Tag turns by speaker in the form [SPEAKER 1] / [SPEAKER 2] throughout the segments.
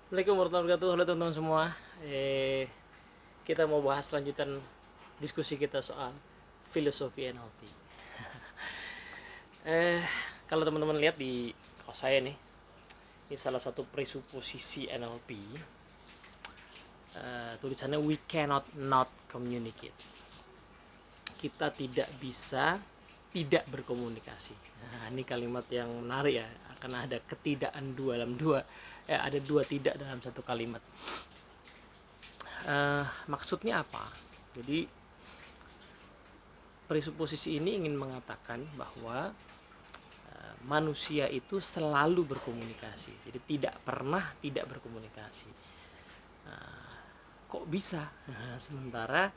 [SPEAKER 1] Assalamualaikum warahmatullahi wabarakatuh. Halo teman-teman semua. Kita mau bahas lanjutan diskusi kita soal filosofi NLP. Eh, Kalau teman-teman lihat di kaos saya nih, ini salah satu presuposisi NLP. Tulisannya we cannot not communicate. Kita tidak bisa tidak berkomunikasi. Nah, ini kalimat yang menarik ya, karena ada ketidakan dua dalam dua. Ada dua tidak dalam satu kalimat. Maksudnya apa? Jadi presuposisi ini ingin mengatakan bahwa manusia itu selalu berkomunikasi, jadi tidak pernah tidak berkomunikasi. Kok bisa? Sementara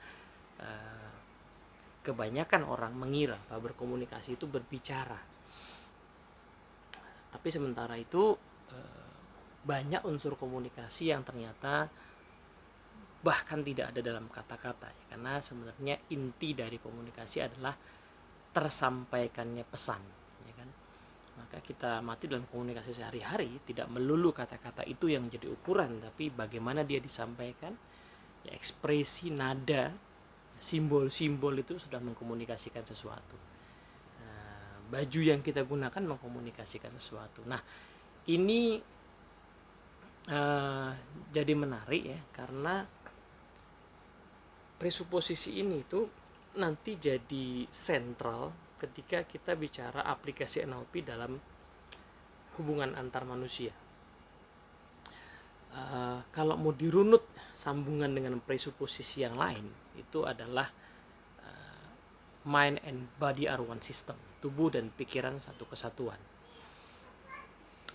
[SPEAKER 1] kebanyakan orang mengira bahwa berkomunikasi itu berbicara, tapi sementara itu banyak unsur komunikasi yang ternyata bahkan tidak ada dalam kata-kata, karena sebenarnya inti dari komunikasi adalah tersampaikannya pesan, ya kan? Maka kita mati dalam komunikasi sehari-hari tidak melulu kata-kata itu yang menjadi ukuran, tapi bagaimana dia disampaikan, ya, ekspresi, nada, simbol-simbol itu sudah mengkomunikasikan sesuatu. Baju yang kita gunakan mengkomunikasikan sesuatu. Nah, ini jadi menarik ya, karena presuposisi ini itu nanti jadi sentral ketika kita bicara aplikasi NLP dalam hubungan antar manusia. Kalau mau dirunut sambungan dengan presuposisi yang lain, itu adalah mind and body are one system, tubuh dan pikiran satu kesatuan.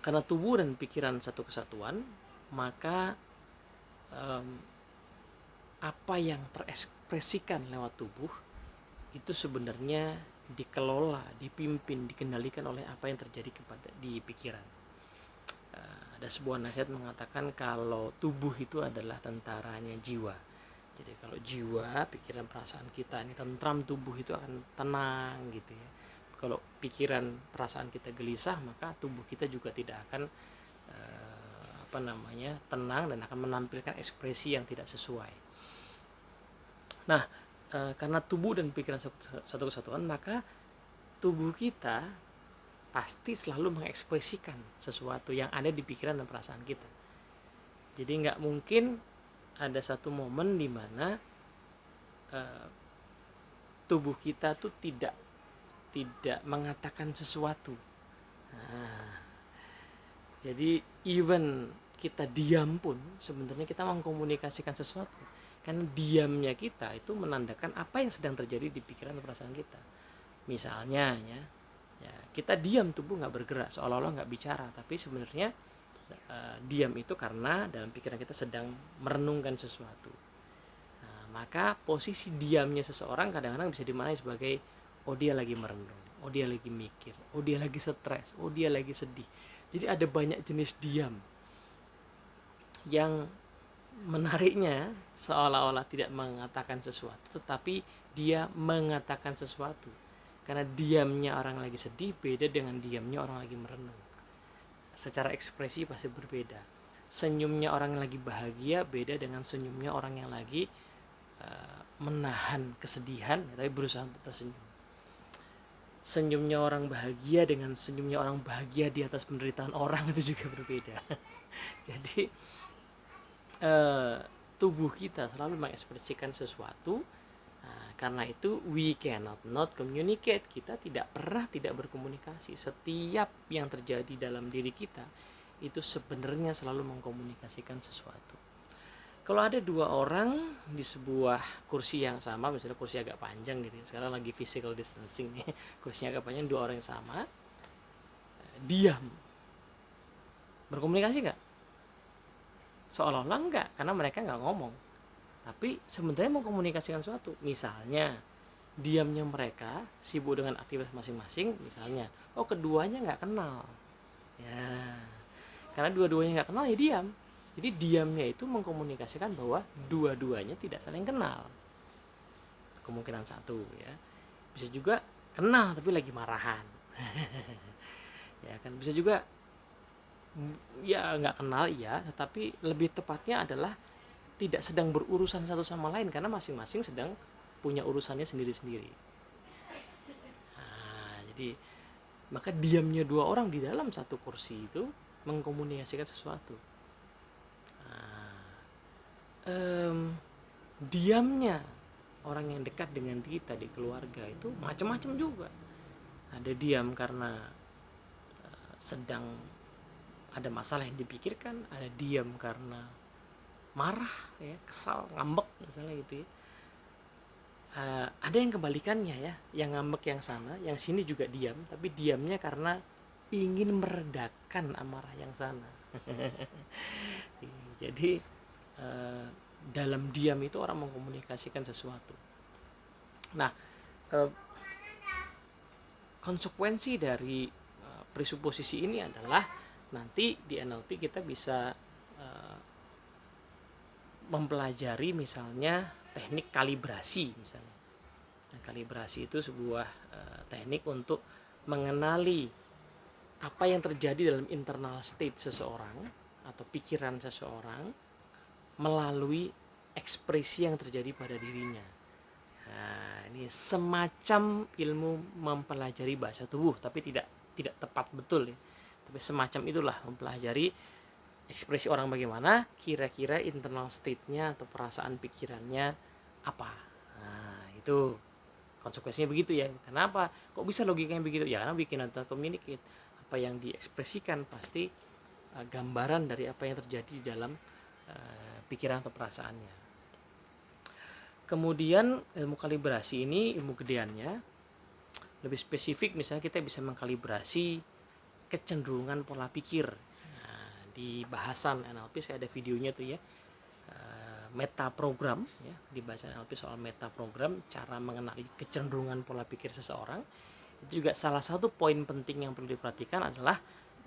[SPEAKER 1] Karena tubuh dan pikiran satu kesatuan, maka apa yang terekspresikan lewat tubuh itu sebenarnya dikelola, dipimpin, dikendalikan oleh apa yang terjadi di pikiran. Ada sebuah nasihat mengatakan kalau tubuh itu adalah tentaranya jiwa. Jadi kalau jiwa, pikiran, perasaan kita ini tentram, tubuh itu akan tenang gitu ya. Kalau pikiran, perasaan kita gelisah, maka tubuh kita juga tidak akan tenang dan akan menampilkan ekspresi yang tidak sesuai. Nah, karena tubuh dan pikiran satu kesatuan, maka tubuh kita pasti selalu mengekspresikan sesuatu yang ada di pikiran dan perasaan kita. Jadi nggak mungkin ada satu momen di mana tubuh kita tuh tidak mengatakan sesuatu. Nah, jadi even kita diam pun sebenarnya kita mengkomunikasikan sesuatu, karena diamnya kita itu menandakan apa yang sedang terjadi di pikiran dan perasaan kita. Misalnya ya kita diam, tubuh nggak bergerak, seolah-olah nggak bicara, tapi sebenarnya diam itu karena dalam pikiran kita sedang merenungkan sesuatu. Nah, maka posisi diamnya seseorang kadang-kadang bisa dimaknai sebagai oh dia lagi merenung, oh dia lagi mikir, oh dia lagi stres, oh dia lagi sedih. Jadi ada banyak jenis diam yang menariknya seolah-olah tidak mengatakan sesuatu, tetapi dia mengatakan sesuatu. Karena diamnya orang lagi sedih beda dengan diamnya orang lagi merenung. Secara ekspresi pasti berbeda. Senyumnya orang yang lagi bahagia beda dengan senyumnya orang yang lagi menahan kesedihan tapi berusaha untuk tersenyum. Senyumnya orang bahagia dengan senyumnya orang bahagia di atas penderitaan orang itu juga berbeda. Jadi tubuh kita selalu mengekspresikan sesuatu. Karena itu we cannot not communicate. Kita tidak pernah tidak berkomunikasi. Setiap yang terjadi dalam diri kita itu sebenarnya selalu mengkomunikasikan sesuatu. Kalau ada dua orang di sebuah kursi yang sama, misalnya kursi agak panjang gitu, sekarang lagi physical distancing nih, kursinya agak panjang, dua orang yang sama, diam, berkomunikasi nggak? Seolah-olah enggak, karena mereka nggak ngomong, tapi sebenarnya mengkomunikasikan sesuatu. Misalnya diamnya mereka sibuk dengan aktivitas masing-masing, misalnya oh keduanya nggak kenal ya, karena dua-duanya nggak kenal ya diam. Jadi diamnya itu mengkomunikasikan bahwa dua-duanya tidak saling kenal. Kemungkinan satu ya, bisa juga kenal tapi lagi marahan. Ya kan, bisa juga ya nggak kenal ya, tetapi lebih tepatnya adalah tidak sedang berurusan satu sama lain karena masing-masing sedang punya urusannya sendiri-sendiri. Nah, jadi maka diamnya dua orang di dalam satu kursi itu mengkomunikasikan sesuatu. Nah, diamnya orang yang dekat dengan kita di keluarga itu macam-macam juga. Ada diam karena sedang ada masalah yang dipikirkan, ada diam karena marah, ya, kesal, ngambek misalnya gitu ya. Ada yang kebalikannya ya, yang ngambek yang sana, yang sini juga diam, tapi diamnya karena ingin meredakan amarah yang sana. Jadi dalam diam itu orang mengkomunikasikan sesuatu. Nah, konsekuensi dari presuposisi ini adalah nanti di NLP kita bisa mempelajari misalnya teknik kalibrasi misalnya. Nah, kalibrasi itu sebuah teknik untuk mengenali apa yang terjadi dalam internal state seseorang atau pikiran seseorang melalui ekspresi yang terjadi pada dirinya. Nah, ini semacam ilmu mempelajari bahasa tubuh, tapi tidak tepat betul ya. Tapi semacam itulah mempelajari ekspresi orang bagaimana, kira-kira internal state-nya atau perasaan pikirannya apa. Nah, itu konsekuensinya begitu ya. Kenapa? Kok bisa logikanya begitu? Ya karena bikin atau communicate. Apa yang diekspresikan pasti gambaran dari apa yang terjadi di dalam pikiran atau perasaannya. Kemudian ilmu kalibrasi ini ilmu gedeannya lebih spesifik, misalnya kita bisa mengkalibrasi kecenderungan pola pikir. Nah, di bahasan NLP saya ada videonya tuh ya, meta program ya, di bahasan NLP soal meta program, cara mengenali kecenderungan pola pikir seseorang. Itu juga salah satu poin penting yang perlu diperhatikan adalah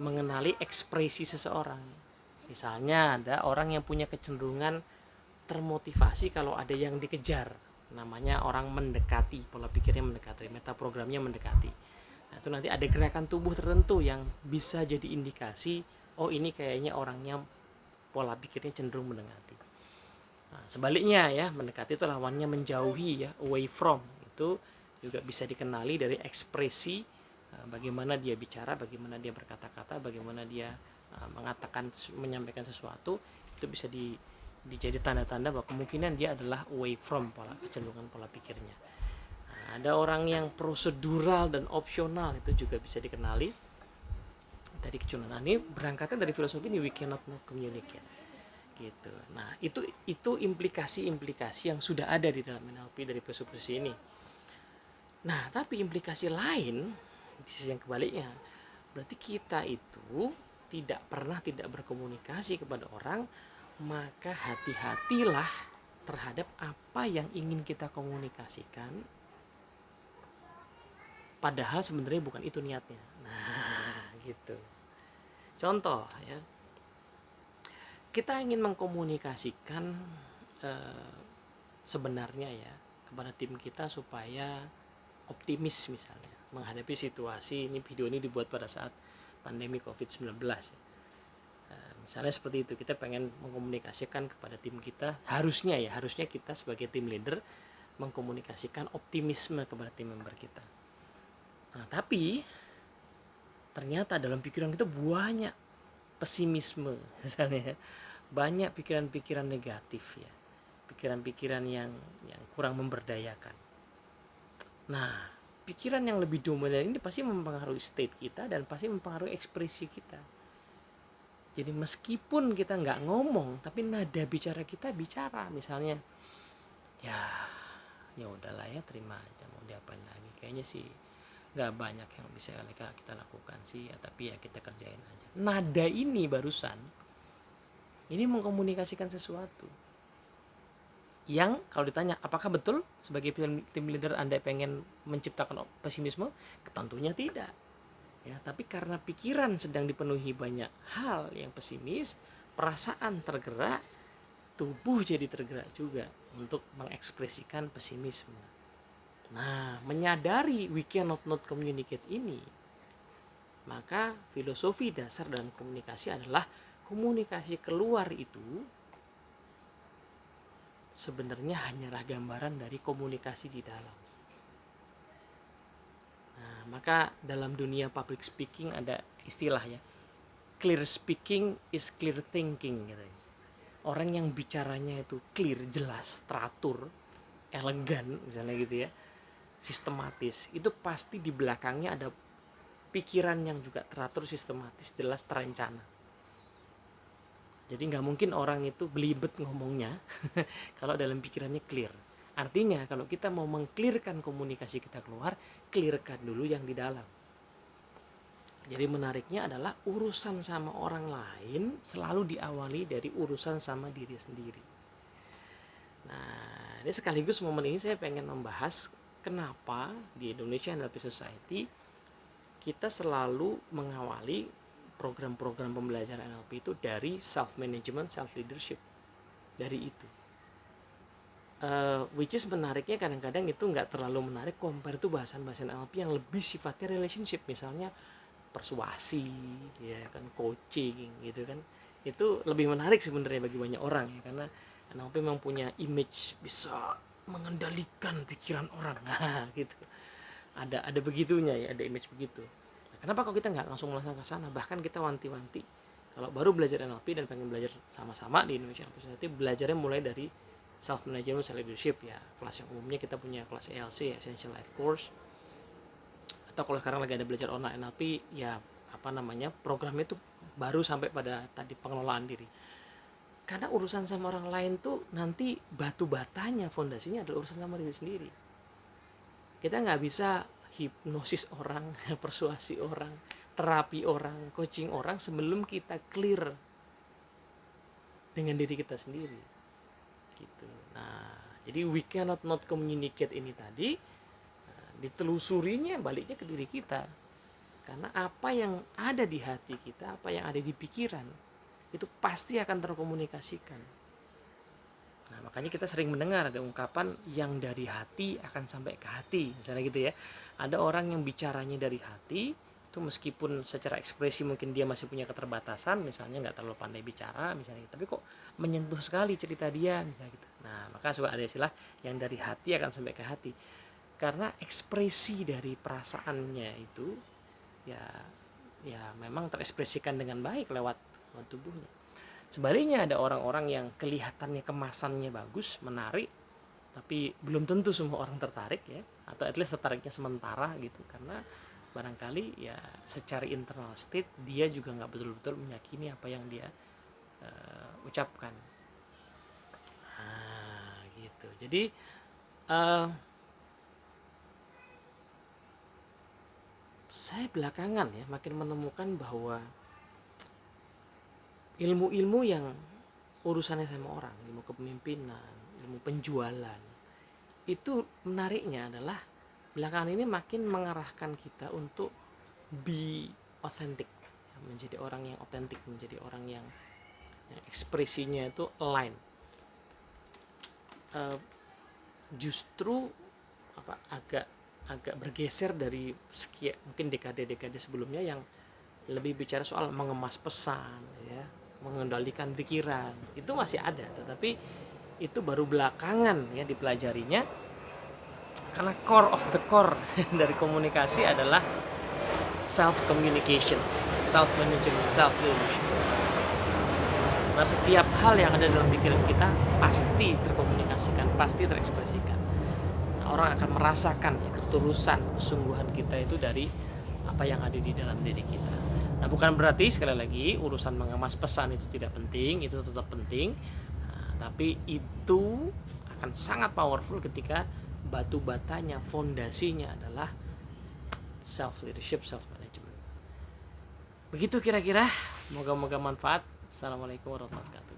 [SPEAKER 1] mengenali ekspresi seseorang. Misalnya ada orang yang punya kecenderungan termotivasi kalau ada yang dikejar, namanya orang mendekati, pola pikirnya mendekati, meta programnya mendekati. Nah, itu nanti ada gerakan tubuh tertentu yang bisa jadi indikasi, oh ini kayaknya orangnya pola pikirnya cenderung mendekati. Nah, sebaliknya ya, mendekati itu lawannya menjauhi ya, away from. Itu juga bisa dikenali dari ekspresi bagaimana dia bicara, bagaimana dia berkata-kata, bagaimana dia mengatakan, menyampaikan sesuatu. Itu bisa dijadi tanda-tanda bahwa kemungkinan dia adalah away from kecenderungan pola pikirnya. Nah, ada orang yang prosedural dan opsional, itu juga bisa dikenali dari kecenderungan. Ini berangkatnya dari filosofi ini, we cannot not communicate gitu. Nah, itu implikasi-implikasi yang sudah ada di dalam NLP dari presuposisi ini. Nah, tapi implikasi lain di sisi yang kebaliknya, berarti kita itu tidak berkomunikasi kepada orang, maka hati-hatilah terhadap apa yang ingin kita komunikasikan, padahal sebenarnya bukan itu niatnya. Nah, gitu. Contoh ya, kita ingin mengkomunikasikan sebenarnya ya kepada tim kita supaya optimis misalnya menghadapi situasi ini. Video ini dibuat pada saat pandemi COVID-19 ya. Misalnya seperti itu, kita pengen mengkomunikasikan kepada tim kita, harusnya kita sebagai tim leader mengkomunikasikan optimisme kepada tim member kita. Nah, tapi ternyata dalam pikiran kita banyak pesimisme misalnya, banyak pikiran-pikiran negatif ya, pikiran-pikiran yang kurang memberdayakan. Nah, pikiran yang lebih dominan ini pasti mempengaruhi state kita dan pasti mempengaruhi ekspresi kita. Jadi meskipun kita nggak ngomong, tapi nada bicara kita bicara. Misalnya, ya udahlah ya, terima aja, mau diapain lagi. Kayaknya sih nggak banyak yang bisa kita lakukan sih, ya, tapi ya kita kerjain aja. Nada ini barusan, ini mengkomunikasikan sesuatu. Yang kalau ditanya, apakah betul sebagai tim leader Anda pengen menciptakan pesimisme? Tentunya tidak. Ya, tapi karena pikiran sedang dipenuhi banyak hal yang pesimis, perasaan tergerak, tubuh jadi tergerak juga untuk mengekspresikan pesimisme. Nah, menyadari we cannot not communicate ini Maka filosofi dasar dalam komunikasi adalah komunikasi keluar itu sebenarnya hanyalah gambaran dari komunikasi di dalam. Nah, maka dalam dunia public speaking ada istilah ya, clear speaking is clear thinking gitu. Orang yang bicaranya itu clear, jelas, teratur, elegan misalnya gitu ya, sistematis, itu pasti di belakangnya ada pikiran yang juga teratur, sistematis, jelas, terencana. Jadi nggak mungkin orang itu belibet ngomongnya kalau dalam pikirannya clear. Artinya kalau kita mau mengclearkan komunikasi kita keluar, clearkan dulu yang di dalam. Jadi menariknya adalah urusan sama orang lain selalu diawali dari urusan sama diri sendiri. Nah, ini sekaligus momen ini saya pengen membahas kenapa di Indonesia NLP Society kita selalu mengawali program-program pembelajaran NLP itu dari self-management, self-leadership. Dari itu. Which is menariknya kadang-kadang itu nggak terlalu menarik compare tuh bahasan-bahasan NLP yang lebih sifatnya relationship. Misalnya persuasi, ya kan, coaching gitu kan. Itu lebih menarik sebenarnya bagi banyak orang ya, karena NLP memang punya image bisa mengendalikan pikiran orang. Nah, gitu. Ada begitunya ya, ada image begitu. Nah, kenapa kok kita nggak langsung ke sana? Bahkan kita wanti-wanti kalau baru belajar NLP dan pengen belajar sama-sama di Indonesia NLP Society, belajarnya mulai dari self management, self leadership ya. Kelas yang umumnya kita punya kelas ELC, Essential Life Course. Atau kalau sekarang lagi ada belajar online NLP ya, programnya itu baru sampai pada tadi pengelolaan diri. Karena urusan sama orang lain tuh nanti batu batanya, fondasinya adalah urusan sama diri sendiri. Kita nggak bisa hipnosis orang, persuasi orang, terapi orang, coaching orang sebelum kita clear dengan diri kita sendiri. Gitu. Nah, jadi we cannot not communicate ini tadi, ditelusurinya baliknya ke diri kita. Karena apa yang ada di hati kita, apa yang ada di pikiran, itu pasti akan terkomunikasikan. Nah, makanya kita sering mendengar ada ungkapan yang dari hati akan sampai ke hati, misalnya gitu ya. Ada orang yang bicaranya dari hati, itu meskipun secara ekspresi mungkin dia masih punya keterbatasan, misalnya nggak terlalu pandai bicara, misalnya gitu, tapi kok menyentuh sekali cerita dia, misalnya gitu. Nah, maka suka ada istilah yang dari hati akan sampai ke hati. Karena ekspresi dari perasaannya itu ya memang terekspresikan dengan baik lewat tubuhnya. Sebaliknya ada orang-orang yang kelihatannya kemasannya bagus, menarik, tapi belum tentu semua orang tertarik ya, atau at least tertariknya sementara gitu, karena barangkali ya secara internal state dia juga nggak betul-betul meyakini apa yang dia ucapkan. Nah, gitu. Jadi saya belakangan ya makin menemukan bahwa ilmu-ilmu yang urusannya sama orang, ilmu kepemimpinan, ilmu penjualan, itu menariknya adalah belakangan ini makin mengarahkan kita untuk be authentic, menjadi orang yang otentik, menjadi orang yang ekspresinya itu align. Justru agak bergeser dari sekian mungkin dekade-dekade sebelumnya yang lebih bicara soal mengemas pesan ya, mengendalikan pikiran. Itu masih ada, tetapi itu baru belakangan ya dipelajarinya, karena core of the core dari komunikasi adalah self communication, self management, self leadership. Nah, setiap hal yang ada dalam pikiran kita pasti terkomunikasikan, pasti terekspresikan. Nah, orang akan merasakan ya, ketulusan, kesungguhan kita itu dari apa yang ada di dalam diri kita. Nah, bukan berarti sekali lagi urusan mengemas pesan itu tidak penting, itu tetap penting. Nah, tapi itu akan sangat powerful ketika batu batanya, fondasinya adalah self leadership, self management. Begitu kira-kira. Moga-moga manfaat. Assalamualaikum warahmatullahi wabarakatuh.